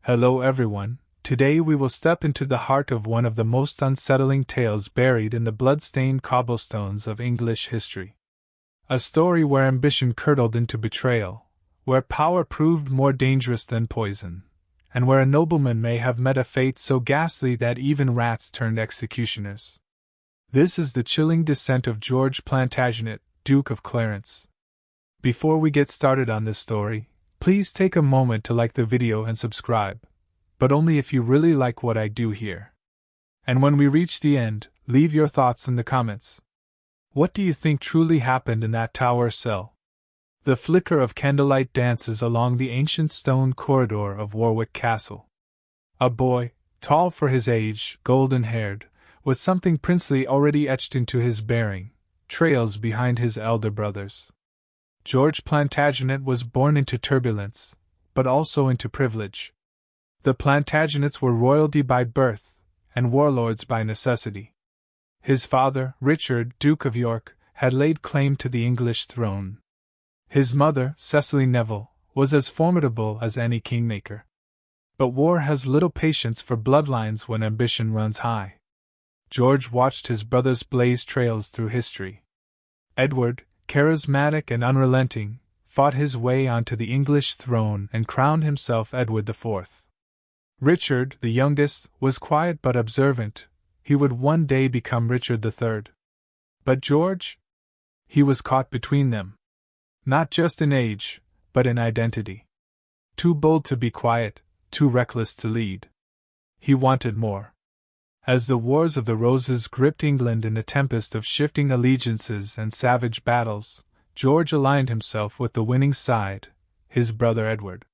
Hello everyone, today we will step into the heart of one of the most unsettling tales buried in the blood-stained cobblestones of English history. A story where ambition curdled into betrayal, where power proved more dangerous than poison, and where a nobleman may have met a fate so ghastly that even rats turned executioners. This is the chilling descent of George Plantagenet, Duke of Clarence. Before we get started on this story, please take a moment to like the video and subscribe, but only if you really like what I do here. And when we reach the end, leave your thoughts in the comments. What do you think truly happened in that tower cell? The flicker of candlelight dances along the ancient stone corridor of Warwick Castle. A boy, tall for his age, golden-haired, with something princely already etched into his bearing, trails behind his elder brothers. George Plantagenet was born into turbulence, but also into privilege. The Plantagenets were royalty by birth, and warlords by necessity. His father, Richard, Duke of York, had laid claim to the English throne. His mother, Cecily Neville, was as formidable as any kingmaker. But war has little patience for bloodlines when ambition runs high. George watched his brothers blaze trails through history. Edward, charismatic and unrelenting, fought his way onto the English throne and crowned himself Edward IV. Richard, the youngest, was quiet but observant. He would one day become Richard III. But George? He was caught between them. Not just in age, but in identity. Too bold to be quiet, too reckless to lead. He wanted more. As the Wars of the Roses gripped England in a tempest of shifting allegiances and savage battles, George aligned himself with the winning side, his brother Edward.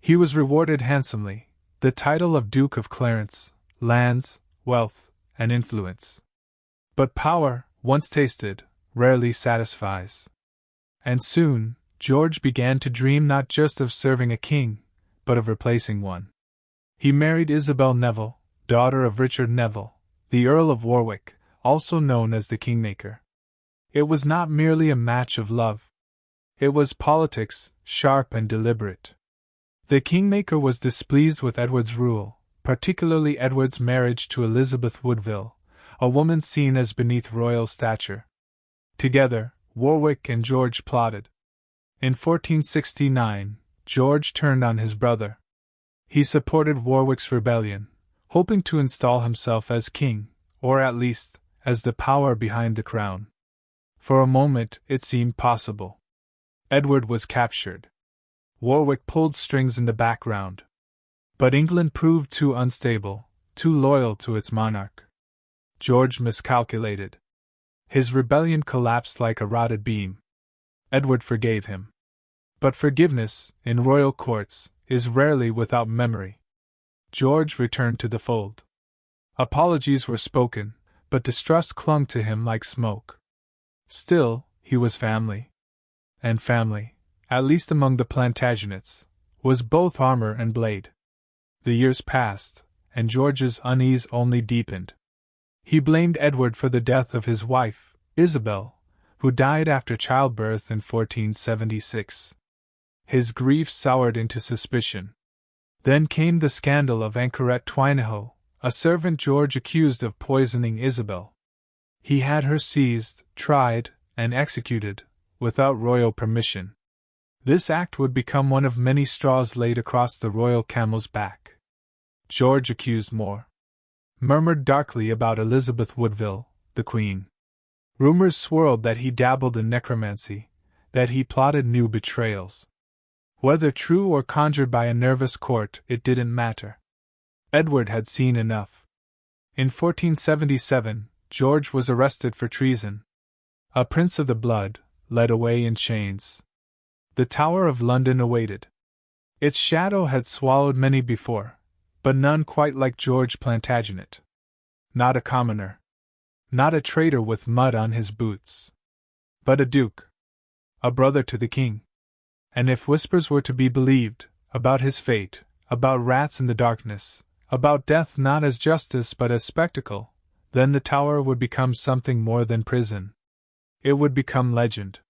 He was rewarded handsomely, the title of Duke of Clarence, lands, wealth, and influence. But power, once tasted, rarely satisfies. And soon, George began to dream not just of serving a king, but of replacing one. He married Isabel Neville, daughter of Richard Neville, the Earl of Warwick, also known as the Kingmaker. It was not merely a match of love. It was politics, sharp and deliberate. The Kingmaker was displeased with Edward's rule, particularly Edward's marriage to Elizabeth Woodville, a woman seen as beneath royal stature. Together, Warwick and George plotted. In 1469, George turned on his brother. He supported Warwick's rebellion, hoping to install himself as king, or at least, as the power behind the crown. For a moment, it seemed possible. Edward was captured. Warwick pulled strings in the background. But England proved too unstable, too loyal to its monarch. George miscalculated. His rebellion collapsed like a rotted beam. Edward forgave him. But forgiveness, in royal courts, is rarely without memory. George returned to the fold. Apologies were spoken, but distrust clung to him like smoke. Still, he was family. And family, at least among the Plantagenets, was both armor and blade. The years passed, and George's unease only deepened. He blamed Edward for the death of his wife, Isabel, who died after childbirth in 1476. His grief soured into suspicion. Then came the scandal of Anchoret Twinehoe, a servant George accused of poisoning Isabel. He had her seized, tried, and executed, without royal permission. This act would become one of many straws laid across the royal camel's back. George accused more. Murmured darkly about Elizabeth Woodville, the Queen. Rumors swirled that he dabbled in necromancy, that he plotted new betrayals. Whether true or conjured by a nervous court, it didn't matter. Edward had seen enough. In 1477, George was arrested for treason. A prince of the blood, led away in chains. The Tower of London awaited. Its shadow had swallowed many before, but none quite like George Plantagenet. Not a commoner. Not a traitor with mud on his boots. But a duke. A brother to the king. And if whispers were to be believed, about his fate, about rats in the darkness, about death not as justice but as spectacle, then the tower would become something more than prison. It would become legend.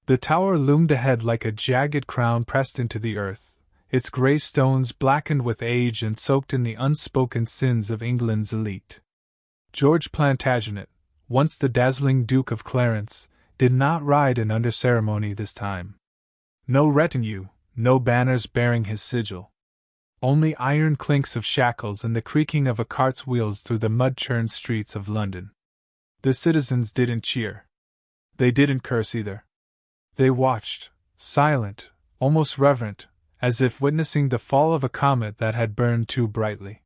The tower loomed ahead like a jagged crown pressed into the earth, its grey stones blackened with age and soaked in the unspoken sins of England's elite. George Plantagenet, once the dazzling Duke of Clarence, did not ride in under ceremony this time. No retinue, no banners bearing his sigil. Only iron clinks of shackles and the creaking of a cart's wheels through the mud-churned streets of London. The citizens didn't cheer. They didn't curse either. They watched, silent, almost reverent, as if witnessing the fall of a comet that had burned too brightly.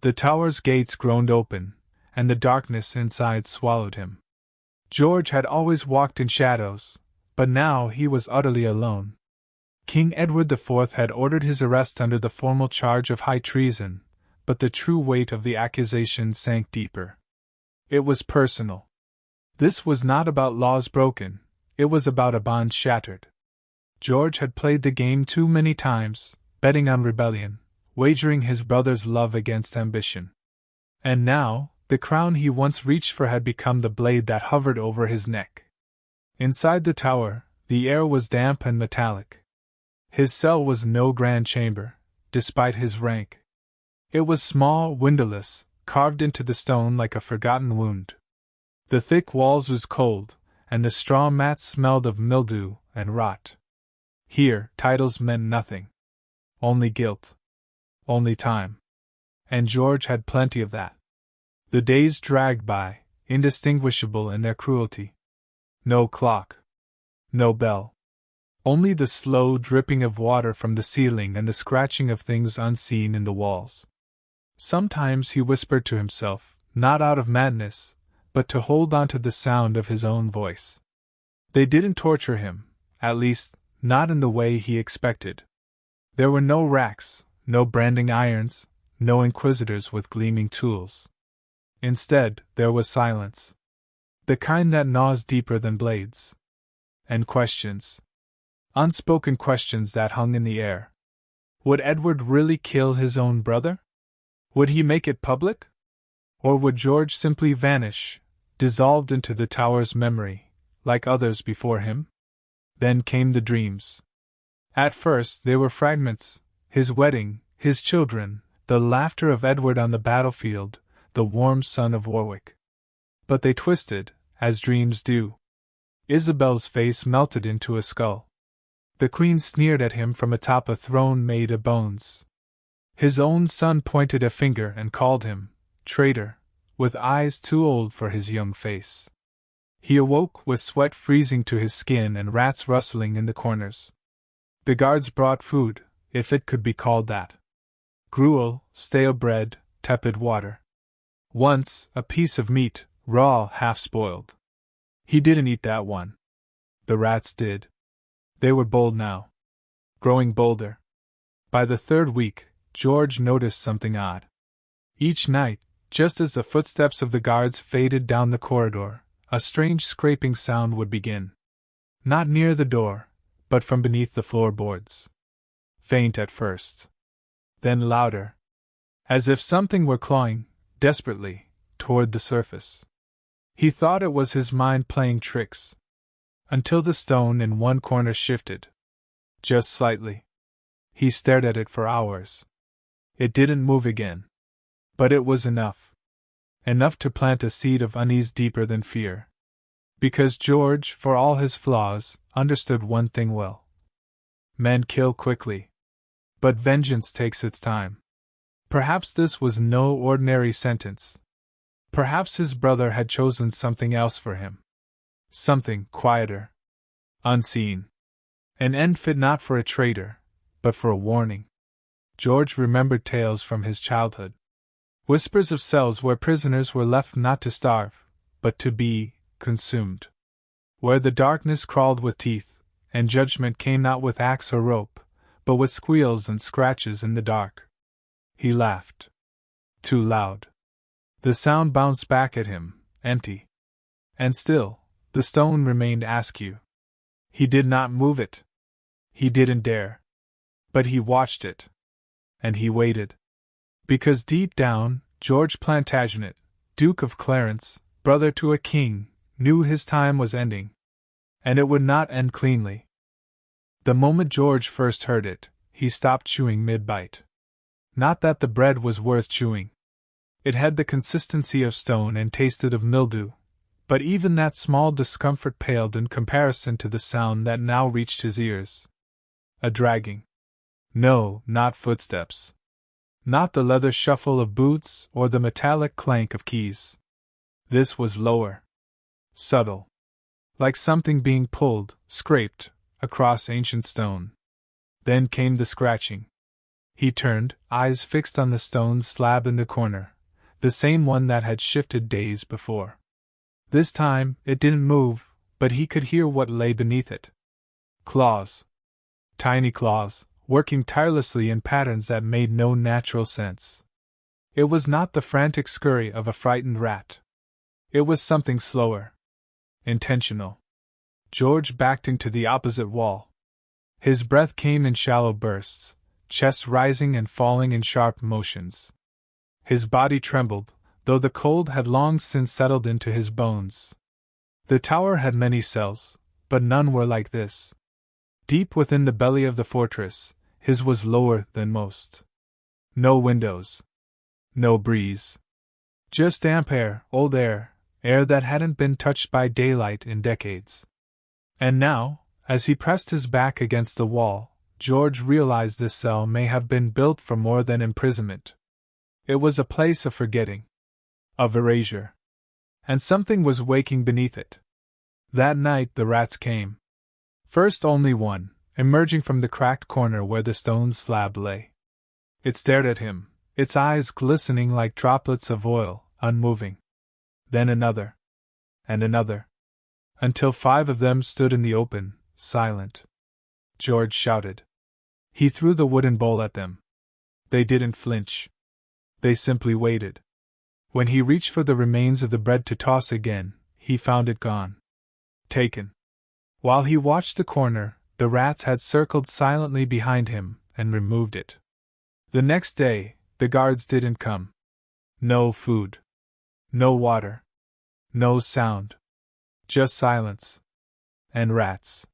The tower's gates groaned open, and the darkness inside swallowed him. George had always walked in shadows, but now he was utterly alone. King Edward IV had ordered his arrest under the formal charge of high treason, but the true weight of the accusation sank deeper. It was personal. This was not about laws broken, it was about a bond shattered. George had played the game too many times, betting on rebellion, wagering his brother's love against ambition. And now, the crown he once reached for had become the blade that hovered over his neck. Inside the tower, the air was damp and metallic. His cell was no grand chamber, despite his rank. It was small, windowless, carved into the stone like a forgotten wound. The thick walls was cold, and the straw mats smelled of mildew and rot. Here, titles meant nothing. Only guilt. Only time. And George had plenty of that. The days dragged by, indistinguishable in their cruelty. No clock. No bell. Only the slow dripping of water from the ceiling and the scratching of things unseen in the walls. Sometimes he whispered to himself, not out of madness, but to hold on to the sound of his own voice. They didn't torture him, at least, not in the way he expected. There were no racks, no branding irons, no inquisitors with gleaming tools. Instead, there was silence. The kind that gnaws deeper than blades. And questions. Unspoken questions that hung in the air. Would Edward really kill his own brother? Would he make it public? Or would George simply vanish, dissolved into the tower's memory, like others before him? Then came the dreams. At first they were fragments, his wedding, his children, the laughter of Edward on the battlefield, the warm sun of Warwick. But they twisted, as dreams do. Isabel's face melted into a skull. The Queen sneered at him from atop a throne made of bones. His own son pointed a finger and called him traitor, with eyes too old for his young face. He awoke with sweat freezing to his skin and rats rustling in the corners. The guards brought food, if it could be called that. Gruel, stale bread, tepid water. Once, a piece of meat, raw, half-spoiled. He didn't eat that one. The rats did. They were bold now. Growing bolder. By the third week, George noticed something odd. Each night, just as the footsteps of the guards faded down the corridor, a strange scraping sound would begin. Not near the door, but from beneath the floorboards. Faint at first. Then louder. As if something were clawing, desperately, toward the surface. He thought it was his mind playing tricks. Until the stone in one corner shifted. Just slightly. He stared at it for hours. It didn't move again. But it was enough. Enough to plant a seed of unease deeper than fear. Because George, for all his flaws, understood one thing well. Men kill quickly. But vengeance takes its time. Perhaps this was no ordinary sentence. Perhaps his brother had chosen something else for him. Something quieter. Unseen. An end fit not for a traitor, but for a warning. George remembered tales from his childhood. Whispers of cells where prisoners were left not to starve, but to be consumed. Where the darkness crawled with teeth, and judgment came not with axe or rope, but with squeals and scratches in the dark. He laughed. Too loud. The sound bounced back at him, empty. And still, the stone remained askew. He did not move it. He didn't dare. But he watched it. And he waited. Because deep down, George Plantagenet, Duke of Clarence, brother to a king, knew his time was ending. And it would not end cleanly. The moment George first heard it, he stopped chewing mid-bite. Not that the bread was worth chewing. It had the consistency of stone and tasted of mildew, but even that small discomfort paled in comparison to the sound that now reached his ears. A dragging. No, not footsteps. Not the leather shuffle of boots or the metallic clank of keys. This was lower. Subtle. Like something being pulled, scraped, across ancient stone. Then came the scratching. He turned, eyes fixed on the stone slab in the corner, the same one that had shifted days before. This time, it didn't move, but he could hear what lay beneath it. Claws. Tiny claws, working tirelessly in patterns that made no natural sense. It was not the frantic scurry of a frightened rat. It was something slower. Intentional. George backed into the opposite wall. His breath came in shallow bursts, chest rising and falling in sharp motions. His body trembled, though the cold had long since settled into his bones. The tower had many cells, but none were like this. Deep within the belly of the fortress, his was lower than most. No windows. No breeze. Just damp air, old air, air that hadn't been touched by daylight in decades. And now, as he pressed his back against the wall, George realized this cell may have been built for more than imprisonment. It was a place of forgetting. Of erasure. And something was waking beneath it. That night the rats came. First only one, emerging from the cracked corner where the stone slab lay. It stared at him, its eyes glistening like droplets of oil, unmoving. Then another. And another. Until 5 of them stood in the open, silent. George shouted. He threw the wooden bowl at them. They didn't flinch. They simply waited. When he reached for the remains of the bread to toss again, he found it gone. Taken. While he watched the corner, the rats had circled silently behind him and removed it. The next day, the guards didn't come. No food. No water. No sound. Just silence. And rats.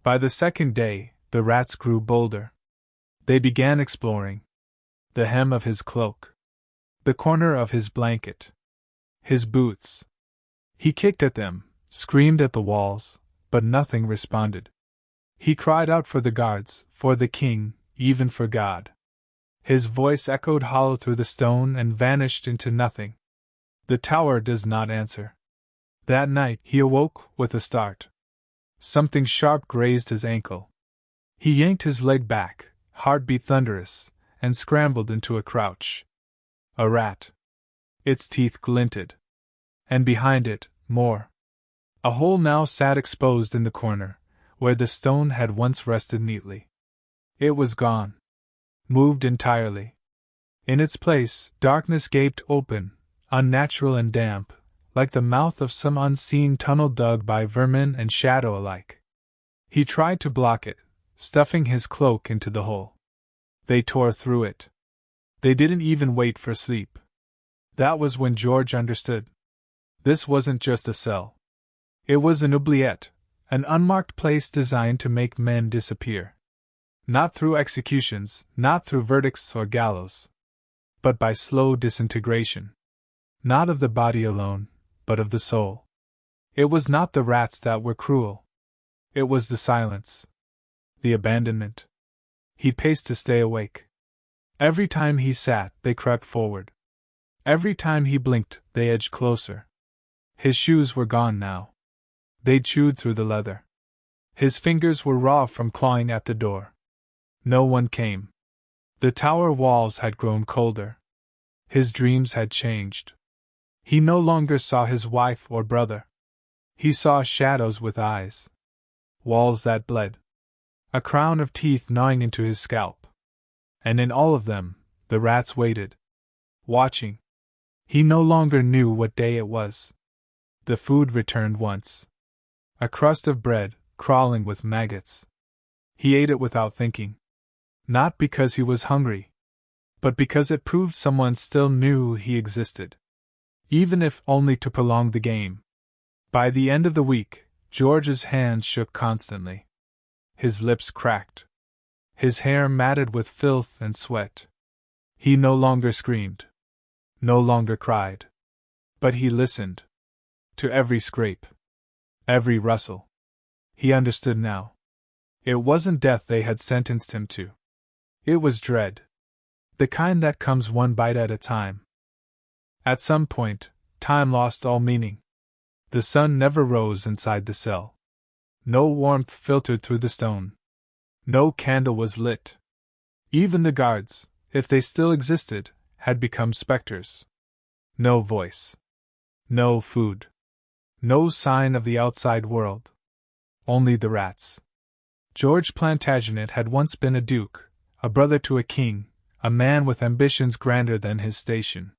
By the second day, the rats grew bolder. They began exploring. The hem of his cloak. The corner of his blanket. His boots. He kicked at them, screamed at the walls, but nothing responded. He cried out for the guards, for the king, even for God. His voice echoed hollow through the stone and vanished into nothing. The tower does not answer. That night he awoke with a start. Something sharp grazed his ankle. He yanked his leg back, heartbeat thunderous, and scrambled into a crouch. A rat. Its teeth glinted. And behind it, more. A hole now sat exposed in the corner, where the stone had once rested neatly. It was gone. Moved entirely. In its place, darkness gaped open, unnatural and damp, like the mouth of some unseen tunnel dug by vermin and shadow alike. He tried to block it, stuffing his cloak into the hole. They tore through it. They didn't even wait for sleep. That was when George understood. This wasn't just a cell. It was an oubliette, an unmarked place designed to make men disappear. Not through executions, not through verdicts or gallows, but by slow disintegration. Not of the body alone, but of the soul. It was not the rats that were cruel. It was the silence. The abandonment. He paced to stay awake. Every time he sat, they crept forward. Every time he blinked, they edged closer. His shoes were gone now. They'd chewed through the leather. His fingers were raw from clawing at the door. No one came. The tower walls had grown colder. His dreams had changed. He no longer saw his wife or brother. He saw shadows with eyes. Walls that bled. A crown of teeth gnawing into his scalp. And in all of them, the rats waited. Watching. He no longer knew what day it was. The food returned once. A crust of bread, crawling with maggots. He ate it without thinking. Not because he was hungry, but because it proved someone still knew he existed. Even if only to prolong the game. By the end of the week, George's hands shook constantly. His lips cracked. his hair matted with filth and sweat. He no longer screamed, no longer cried. But he listened. To every scrape, every rustle. He understood now. It wasn't death they had sentenced him to. It was dread. The kind that comes one bite at a time. At some point, time lost all meaning. The sun never rose inside the cell. No warmth filtered through the stone. No candle was lit. Even the guards, if they still existed, had become specters. No voice. No food. No sign of the outside world. Only the rats. George Plantagenet had once been a duke, a brother to a king, a man with ambitions grander than his station.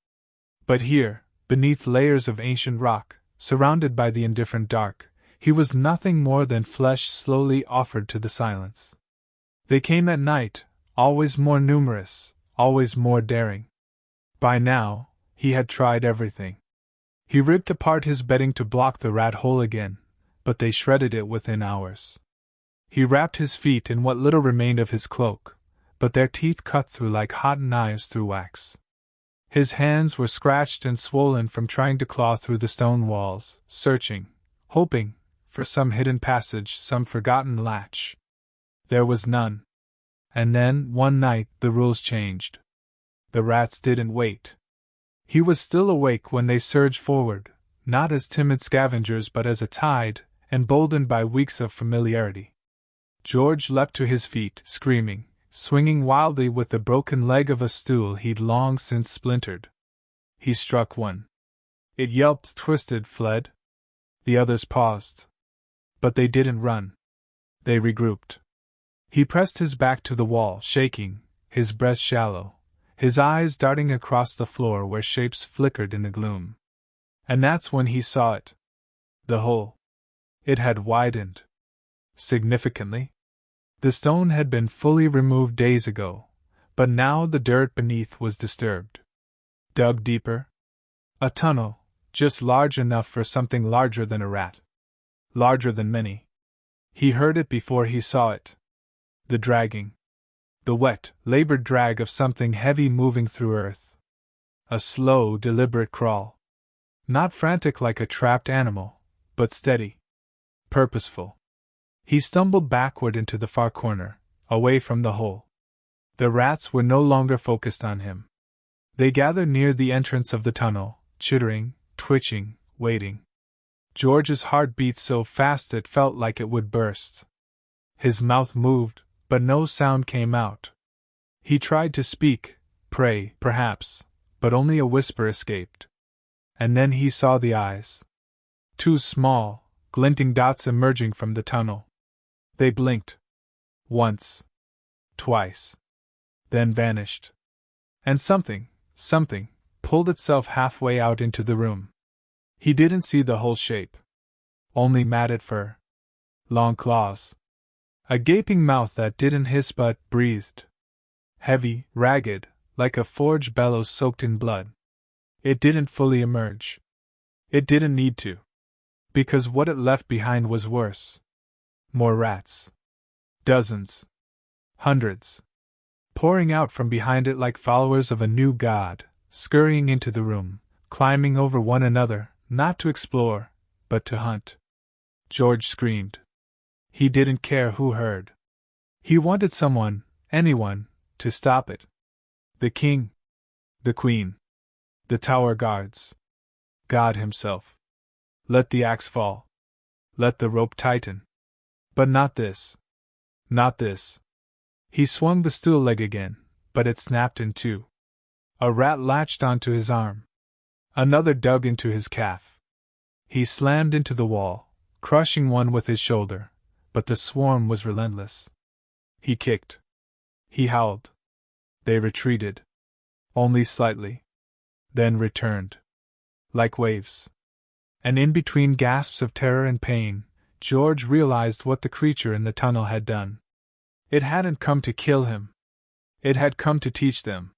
But here, beneath layers of ancient rock, surrounded by the indifferent dark, he was nothing more than flesh slowly offered to the silence. They came at night, always more numerous, always more daring. By now, he had tried everything. He ripped apart his bedding to block the rat hole again, but they shredded it within hours. He wrapped his feet in what little remained of his cloak, but their teeth cut through like hot knives through wax. His hands were scratched and swollen from trying to claw through the stone walls, searching, hoping, for some hidden passage, some forgotten latch. There was none. And then, one night, the rules changed. The rats didn't wait. He was still awake when they surged forward, not as timid scavengers but as a tide, emboldened by weeks of familiarity. George leapt to his feet, screaming, swinging wildly with the broken leg of a stool he'd long since splintered. He struck one. It yelped, twisted, fled. The others paused. But they didn't run. They regrouped. He pressed his back to the wall, shaking, his breath shallow, his eyes darting across the floor where shapes flickered in the gloom. And that's when he saw it. The hole. It had widened. Significantly. The stone had been fully removed days ago, but now the dirt beneath was disturbed. Dug deeper? A tunnel, just large enough for something larger than a rat. Larger than many. He heard it before he saw it. The dragging. The wet, labored drag of something heavy moving through earth. A slow, deliberate crawl. Not frantic like a trapped animal, but steady. Purposeful. He stumbled backward into the far corner, away from the hole. The rats were no longer focused on him. They gathered near the entrance of the tunnel, chittering, twitching, waiting. George's heart beat so fast it felt like it would burst. His mouth moved, but no sound came out. He tried to speak, pray, perhaps, but only a whisper escaped. And then he saw the eyes. Two small, glinting dots emerging from the tunnel. They blinked. Once. Twice. Then vanished. And something, pulled itself halfway out into the room. He didn't see the whole shape. Only matted fur. Long claws. A gaping mouth that didn't hiss but breathed. Heavy, ragged, like a forged bellows soaked in blood. It didn't fully emerge. It didn't need to. Because what it left behind was worse. More rats. Dozens. Hundreds. Pouring out from behind it like followers of a new god, scurrying into the room, climbing over one another, not to explore, but to hunt. George screamed. He didn't care who heard. He wanted someone, anyone, to stop it. The king. The queen. The tower guards. God himself. Let the axe fall. Let the rope tighten. But not this. Not this. He swung the stool leg again, but it snapped in two. A rat latched onto his arm. Another dug into his calf. He slammed into the wall, crushing one with his shoulder, but the swarm was relentless. He kicked. He howled. They retreated. Only slightly. Then returned. Like waves. And in between gasps of terror and pain, George realized what the creature in the tunnel had done. It hadn't come to kill him. It had come to teach them.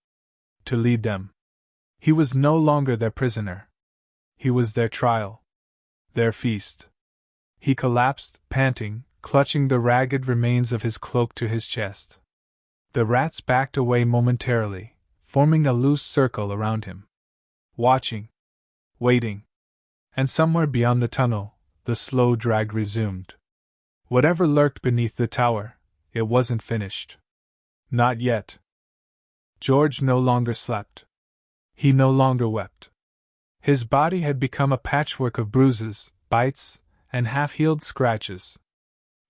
To lead them. He was no longer their prisoner. He was their trial. Their feast. He collapsed, panting, clutching the ragged remains of his cloak to his chest. The rats backed away momentarily, forming a loose circle around him. Watching. Waiting. And somewhere beyond the tunnel, the slow drag resumed. Whatever lurked beneath the tower, it wasn't finished. Not yet. George no longer slept. He no longer wept. His body had become a patchwork of bruises, bites, and half-healed scratches.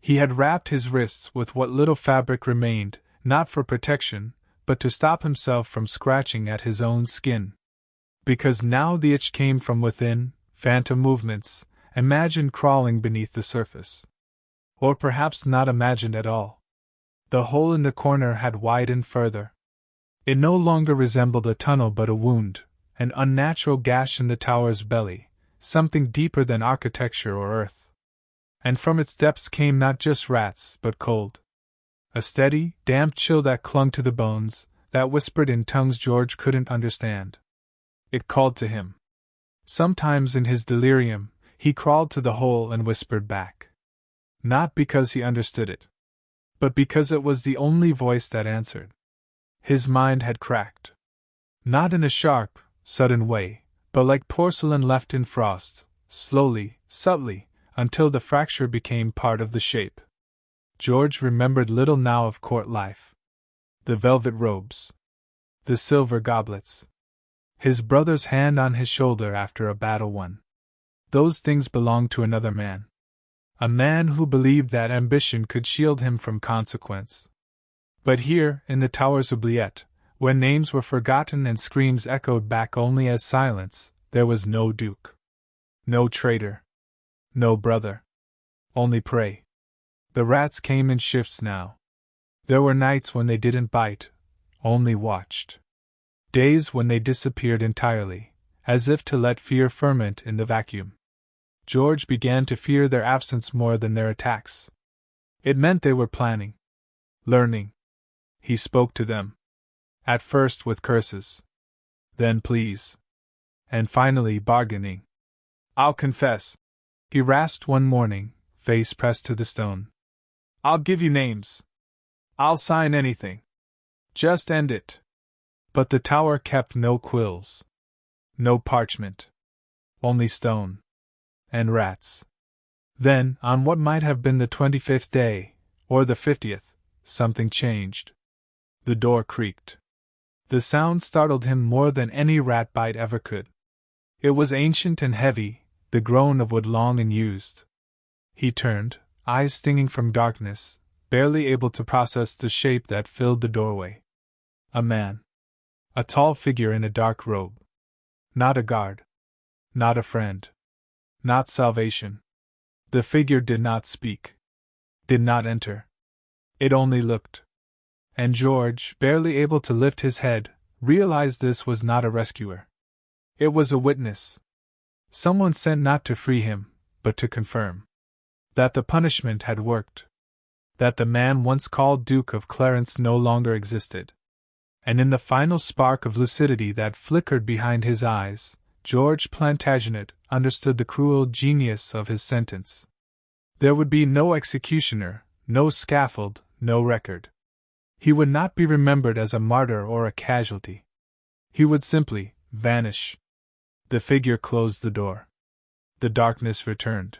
He had wrapped his wrists with what little fabric remained, not for protection, but to stop himself from scratching at his own skin. Because now the itch came from within, phantom movements, imagined crawling beneath the surface. Or perhaps not imagined at all. The hole in the corner had widened further. It no longer resembled a tunnel but a wound, an unnatural gash in the tower's belly, something deeper than architecture or earth. And from its depths came not just rats, but cold. A steady, damp chill that clung to the bones, that whispered in tongues George couldn't understand. It called to him. Sometimes in his delirium, he crawled to the hole and whispered back. Not because he understood it, but because it was the only voice that answered. His mind had cracked. Not in a sharp, sudden way, but like porcelain left in frost, slowly, subtly, until the fracture became part of the shape. George remembered little now of court life. The velvet robes. The silver goblets. His brother's hand on his shoulder after a battle won. Those things belonged to another man. A man who believed that ambition could shield him from consequence. But here, in the tower's oubliette, when names were forgotten and screams echoed back only as silence, there was no duke. No traitor. No brother. Only prey. The rats came in shifts now. There were nights when they didn't bite, only watched. Days when they disappeared entirely, as if to let fear ferment in the vacuum. George began to fear their absence more than their attacks. It meant they were planning. Learning. He spoke to them. At first with curses. Then pleas. And finally bargaining. "I'll confess," he rasped one morning, face pressed to the stone. "I'll give you names. I'll sign anything. Just end it." But the tower kept no quills. No parchment. Only stone. And rats. Then, on what might have been the 25th day, or the 50th, something changed. The door creaked. The sound startled him more than any rat bite ever could. It was ancient and heavy, the groan of wood long unused. He turned, eyes stinging from darkness, barely able to process the shape that filled the doorway. A man. A tall figure in a dark robe. Not a guard. Not a friend. Not salvation. The figure did not speak. Did not enter. It only looked. And George, barely able to lift his head, realized this was not a rescuer. It was a witness. Someone sent not to free him, but to confirm that the punishment had worked. That the man once called Duke of Clarence no longer existed. And in the final spark of lucidity that flickered behind his eyes, George Plantagenet understood the cruel genius of his sentence. There would be no executioner, no scaffold, no record. He would not be remembered as a martyr or a casualty. He would simply vanish. The figure closed the door. The darkness returned.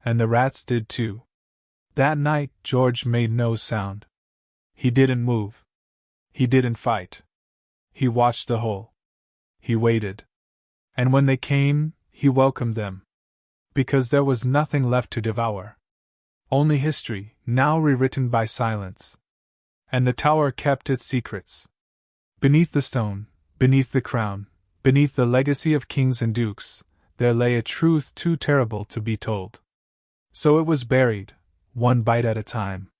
And the rats did too. That night, George made no sound. He didn't move. He didn't fight. He watched the hole. He waited. And when they came, he welcomed them. Because there was nothing left to devour. Only history, now rewritten by silence. And the tower kept its secrets. Beneath the stone, beneath the crown, beneath the legacy of kings and dukes, there lay a truth too terrible to be told. So it was buried, one bite at a time.